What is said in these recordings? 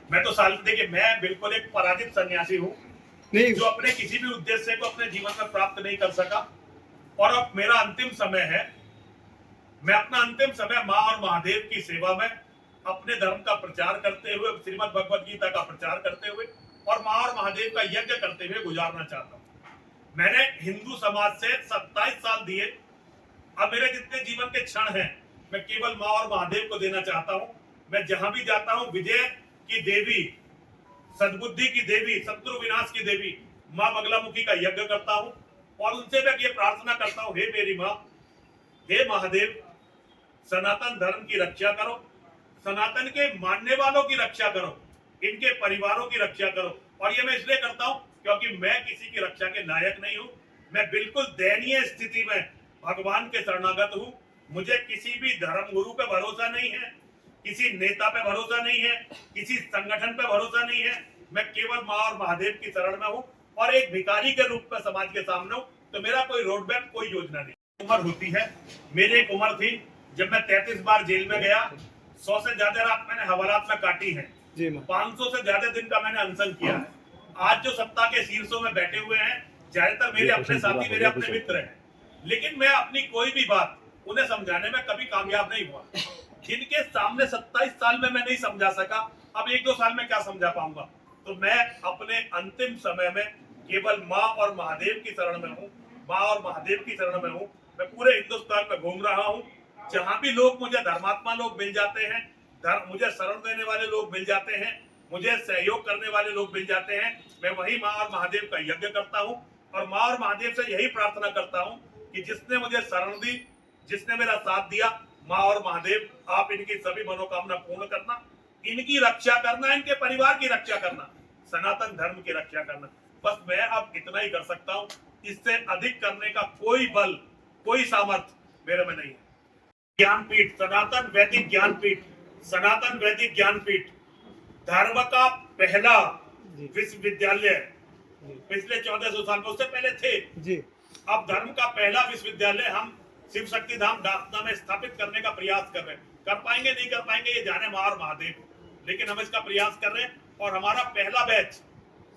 मैं तो साल देखिए, मैं बिल्कुल एक पराजित सन्यासी हूँ नहीं जो अपने किसी भी उद्देश्य को अपने जीवन में प्राप्त नहीं कर सका, और अब मेरा अंतिम समय है। मैं अपना अंतिम समय माँ और महादेव की सेवा में अपने धर्म का प्रचार करते हुए, श्रीमद् भगवद गीता का प्रचार करते हुए और माँ और महादेव का यज्ञ करते हुए गुजारना चाहता हूँ। मैंने हिंदू समाज से 27 साल दिए। अब मेरे जितने जीवन के क्षण हैं मैं केवल माँ और महादेव को देना चाहता हूँ। मैं जहां भी जाता हूँ विजय की देवी, सद्बुद्धि की देवी, शत्रु विनाश की देवी माँ बगलामुखी का यज्ञ करता हूँ और उनसे मैं ये प्रार्थना करता हूँ, हे मेरी माँ, हे महादेव, सनातन धर्म की रक्षा करो, सनातन के मानने वालों की रक्षा करो, इनके परिवारों की रक्षा करो। और ये मैं इसलिए करता हूं क्योंकि मैं किसी की रक्षा के लायक नहीं हूं। मैं बिल्कुल दयनीय स्थिति में भगवान के शरणागत हूं। मुझे किसी भी धर्म गुरु पे भरोसा नहीं है, किसी नेता पे भरोसा नहीं है, किसी संगठन पे भरोसा नहीं है। मैं केवल माँ और महादेव की शरण में हूँ और एक भिखारी के रूप में समाज के सामने हूँ। तो मेरा कोई रोड मैप, कोई योजना नहीं। उम्र होती है, मेरी एक उम्र थी जब मैं 33 बार जेल में गया। 100 से ज्यादा रात मैंने हवालात में काटी है, 500 से ज्यादा दिन का मैंने अनशन किया है। आज जो सत्ता के शीर्षों में बैठे हुए हैं ज्यादातर मेरे अपने साथी, मेरे अपने मित्र हैं, लेकिन मैं अपनी कोई भी बात उन्हें समझाने में कभी कामयाब नहीं हुआ। जिनके सामने 27 साल में मैं नहीं समझा सका, अब 1-2 साल में क्या समझा पाऊंगा। तो मैं अपने अंतिम समय में केवल माँ और महादेव की शरण में हूँ, माँ और महादेव की शरण में हूँ। मैं पूरे हिंदुस्तान में घूम रहा हूँ। जहां भी लोग मुझे धर्मात्मा लोग मिल जाते हैं, मुझे शरण देने वाले लोग मिल जाते हैं, मुझे सहयोग करने वाले लोग मिल जाते हैं, मैं वही माँ और महादेव का यज्ञ करता हूँ और माँ और महादेव से यही प्रार्थना करता हूँ कि जिसने मुझे शरण दी, जिसने मेरा साथ दिया, माँ और महादेव आप इनकी सभी मनोकामना पूर्ण करना, इनकी रक्षा करना, इनके परिवार की रक्षा करना, सनातन धर्म की रक्षा करना। बस मैं अब इतना ही कर सकता हूँ। इससे अधिक करने का कोई बल, कोई सामर्थ्य मेरे में नहीं है। ज्ञानपीठ, सनातन वैदिक ज्ञानपीठ, सनातन वैदिक ज्ञानपीठ धर्म का पहला विश्वविद्यालय पिछले 1400 साल में, उससे पहले थे जी। अब धर्म का पहला विश्वविद्यालय हम शिव शक्ति धाम डाकना में स्थापित करने का प्रयास कर रहे हैं। कर पाएंगे नहीं कर पाएंगे ये जाने माँ और महादेव, लेकिन हम इसका प्रयास कर रहे हैं और हमारा पहला बैच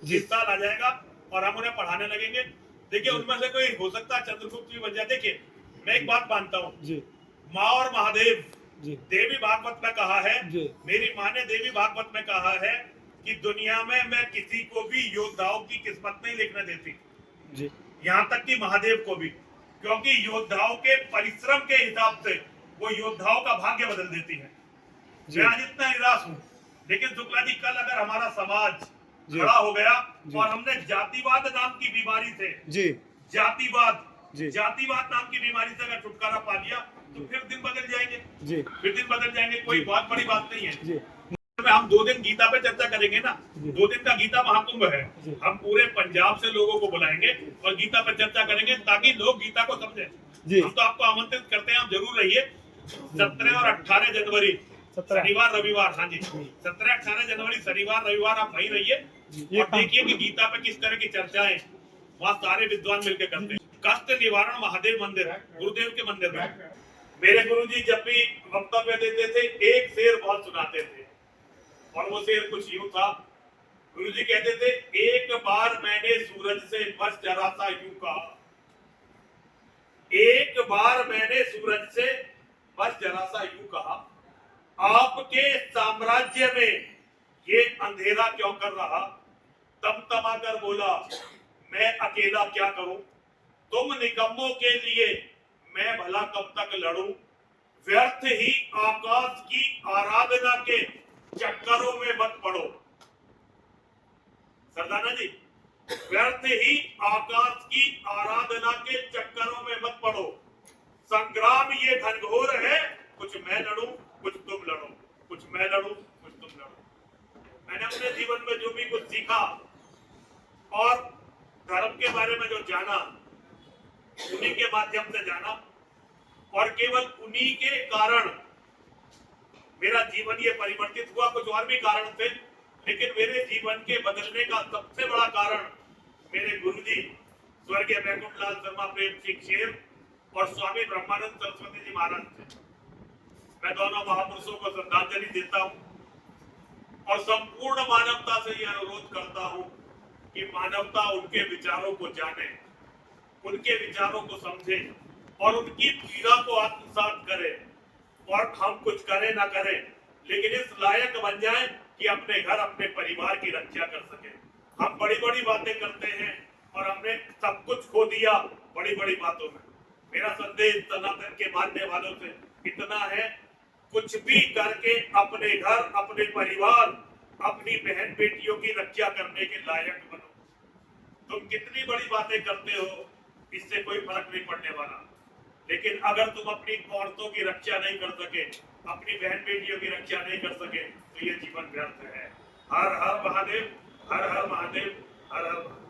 इस साल आ जाएगा और हम उन्हें पढ़ाने लगेंगे। देखिए उनमें से कोई हो सकता है चंद्रगुप्त भी बन जाए। देखिए मैं एक बात मानता हूँ, माँ और महादेव, देवी भागवत में कहा है, मेरी माँ ने देवी भागवत में कहा है कि दुनिया में मैं किसी को भी योद्धाओं की किस्मत नहीं लिखने देती, यहाँ तक कि महादेव को भी, क्योंकि योद्धाओं के परिश्रम के हिसाब से वो योद्धाओं का भाग्य बदल देती है। मैं आज इतना निराश हूँ, लेकिन शुक्ला जी कल अगर हमारा समाज खड़ा हो गया और हमने जातिवाद नाम की बीमारी से, जातिवाद नाम की बीमारी से अगर छुटकारा पा लिया तो फिर दिन बदल जाएंगे, फिर दिन बदल जाएंगे। कोई बहुत बड़ी बात नहीं है। हम 2 दिन गीता पे चर्चा करेंगे ना, 2 दिन का गीता महाकुंभ है। हम पूरे पंजाब से लोगों को बुलाएंगे और गीता पर चर्चा करेंगे ताकि लोग गीता को समझें। हम तो आपको आमंत्रित करते हैं, आप जरूर रहिए। 17 और 18 जनवरी शनिवार रविवार, हाँ जी 17-18 जनवरी शनिवार रविवार आप वहीं रहिए और देखिए कि गीता पे किस तरह की चर्चाएं वहाँ सारे विद्वान मिलकर करते हैं। कष्ट निवारण महादेव मंदिर है, गुरुदेव के मंदिर में मेरे गुरुजी जब भी वक्तव्य देते थे एक शेर बहुत सुनाते थे और वो शेर कुछ यूं था। गुरुजी कहते थे, एक बार मैंने सूरज से बस जरा सा यूं कहा, एक बार मैंने सूरज से बस जरा सा यूं कहा, आपके साम्राज्य में ये अंधेरा क्यों कर रहा। तमा कर बोला, मैं अकेला क्या करूं, तुम निकम्मों के लिए मैं भला कब तक लड़ूं। व्यर्थ ही आकाश की आराधना के चक्करों में मत पड़ो। सरदाना जी, व्यर्थ ही आकाश की आराधना के चक्करों में मत पड़ो। संग्राम ये घनघोर है, कुछ मैं लड़ूं कुछ तुम लड़ो, कुछ मैं लड़ूं कुछ तुम लड़ो। मैंने अपने जीवन में जो भी कुछ सीखा और धर्म के बारे में जो जाना, उन्हीं के माध्यम से जाना और केवल उन्हीं के कारण मेरा जीवन ये परिवर्तित हुआ। कुछ और भी कारण थे, लेकिन मेरे जीवन के बदलने का सबसे बड़ा कारण मेरे गुरुजी स्वर्गीय बैकुंठलाल शर्मा प्रेम सिंह शेर और स्वामी ब्रह्मानंद सरस्वती जी महाराज थे। मैं दोनों महापुरुषों को श्रद्धांजलि देता हूँ और संपूर्ण मानवता से यह अनुरोध करता हूं कि मानवता उनके विचारों को जाने, उनके विचारों को समझे और उनकी पीड़ा को आत्मसात करे। और हम कुछ करें ना करें, लेकिन इस लायक बन जाए कि अपने घर अपने परिवार की रक्षा कर सके। हम बड़ी बड़ी बातें करते हैं और हमने सब कुछ खो दिया बड़ी बड़ी बातों में। मेरा संदेश सनातन के मानने वालों से इतना है, कुछ भी करके अपने घर, अपने परिवार, अपनी बहन बेटियों की रक्षा करने के लायक बनो। तुम कितनी बड़ी बातें करते हो, इससे कोई फर्क नहीं पड़ने वाला। लेकिन अगर तुम अपनी औरतों की रक्षा नहीं कर सके, अपनी बहन बेटियों की रक्षा नहीं कर सके, तो ये जीवन व्यर्थ है। हर हर महादेव, हर हर महादेव, हर हर महादेव।